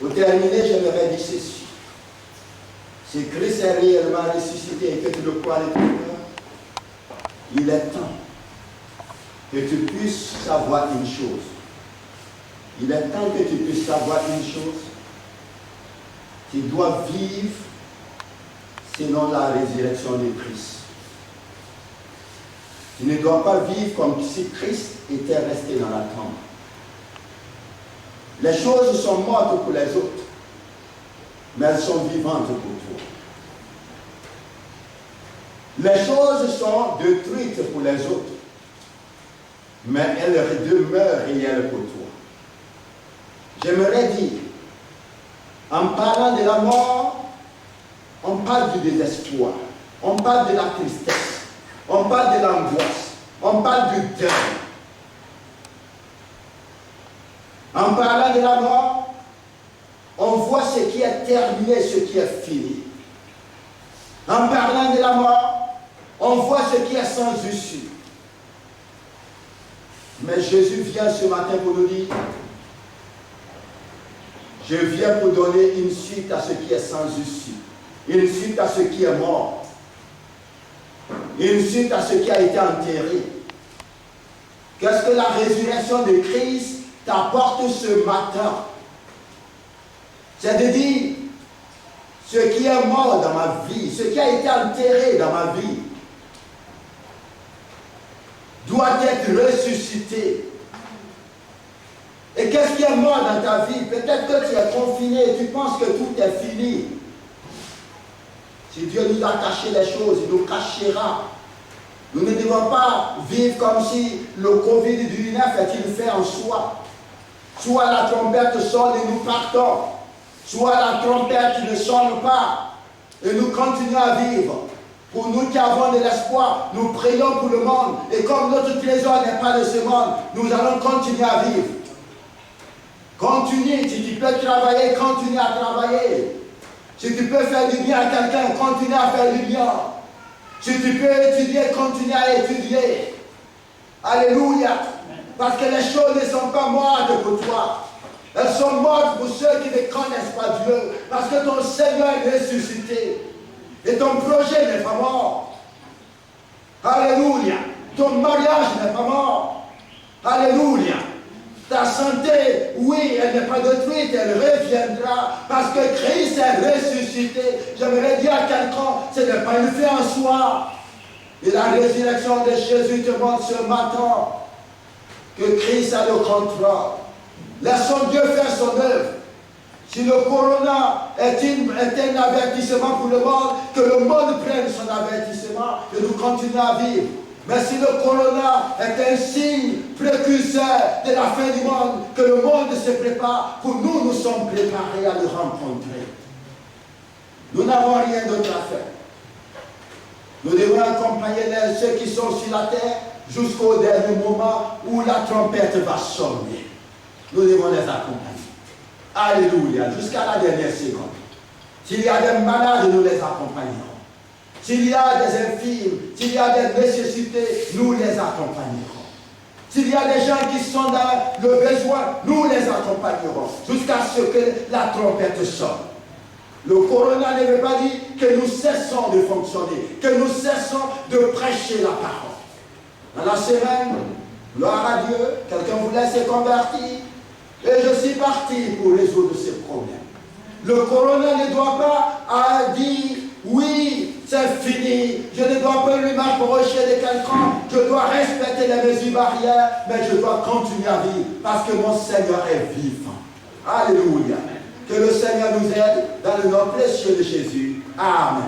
Pour terminer, j'aimerais dire ceci. Si Christ est réellement ressuscité et que tu le crois de ton cœur, il est temps que tu puisses savoir une chose. Il est temps que tu puisses savoir une chose. Tu dois vivre selon la résurrection de Christ. Tu ne dois pas vivre comme si Christ était resté dans la tombe. Les choses sont mortes pour les autres, mais elles sont vivantes pour toi. Les choses sont détruites pour les autres, mais elles demeurent réelles pour toi. J'aimerais dire, en parlant de la mort, on parle du désespoir, on parle de la tristesse, on parle de l'angoisse, on parle du deuil. En parlant de la mort, on voit ce qui est terminé, ce qui est fini. En parlant de la mort, on voit ce qui est sans issue. Mais Jésus vient ce matin pour nous dire, je viens pour donner une suite à ce qui est sans issue, une suite à ce qui est mort, une suite à ce qui a été enterré. Qu'est-ce que la résurrection de Christ t'apporte ce matin? C'est de dire, ce qui est mort dans ma vie, ce qui a été enterré dans ma vie, doit être ressuscité. Et qu'est-ce qui est mort dans ta vie? Peut-être que tu es confiné et tu penses que tout est fini. Si Dieu nous a caché les choses, il nous cachera. Nous ne devons pas vivre comme si le Covid-19 est une fait en soi. Soit la trompette sonne et nous partons, soit la trompette ne sonne pas et nous continuons à vivre. Pour nous qui avons de l'espoir, nous prions pour le monde. Et comme notre trésor n'est pas de ce monde, nous allons continuer à vivre. Continue, si tu peux travailler, continue à travailler. Si tu peux faire du bien à quelqu'un, continue à faire du bien. Si tu peux étudier, continue à étudier. Alléluia. Parce que les choses ne sont pas mortes pour toi. Elles sont mortes pour ceux qui ne connaissent pas Dieu. Parce que ton Seigneur est ressuscité. Et ton projet n'est pas mort. Alléluia. Ton mariage n'est pas mort. Alléluia. Ta santé, oui, elle n'est pas détruite, elle reviendra. Parce que Christ est ressuscité. J'aimerais dire à quelqu'un, ce n'est pas une fin en soi. Et la résurrection de Jésus te montre ce matin que Christ a le contrôle. Laissons Dieu faire son œuvre. Si le corona est un avertissement pour le monde, que le monde prenne son avertissement et nous continuons à vivre. Mais si le corona est un signe précurseur de la fin du monde, que le monde se prépare, pour nous, nous sommes préparés à le rencontrer. Nous n'avons rien d'autre à faire. Nous devons accompagner ceux qui sont sur la terre jusqu'au dernier moment où la trompette va sonner. Nous devons les accompagner. Alléluia, jusqu'à la dernière seconde. S'il y a des malades, nous les accompagnerons. S'il y a des infirmes, s'il y a des nécessités, nous les accompagnerons. S'il y a des gens qui sont dans le besoin, nous les accompagnerons jusqu'à ce que la trompette sonne. Le corona ne veut pas dire que nous cessons de fonctionner, que nous cessons de prêcher la parole. Dans la semaine, gloire à Dieu, quelqu'un voulait se convertir. Et je suis parti pour résoudre ces problèmes. Le corona ne doit pas dire, oui, c'est fini, je ne dois pas lui m'approcher de quelqu'un, je dois respecter les mesures barrières, mais je dois continuer à vivre, parce que mon Seigneur est vivant. Alléluia. Que le Seigneur nous aide dans le nom précieux de Jésus. Amen.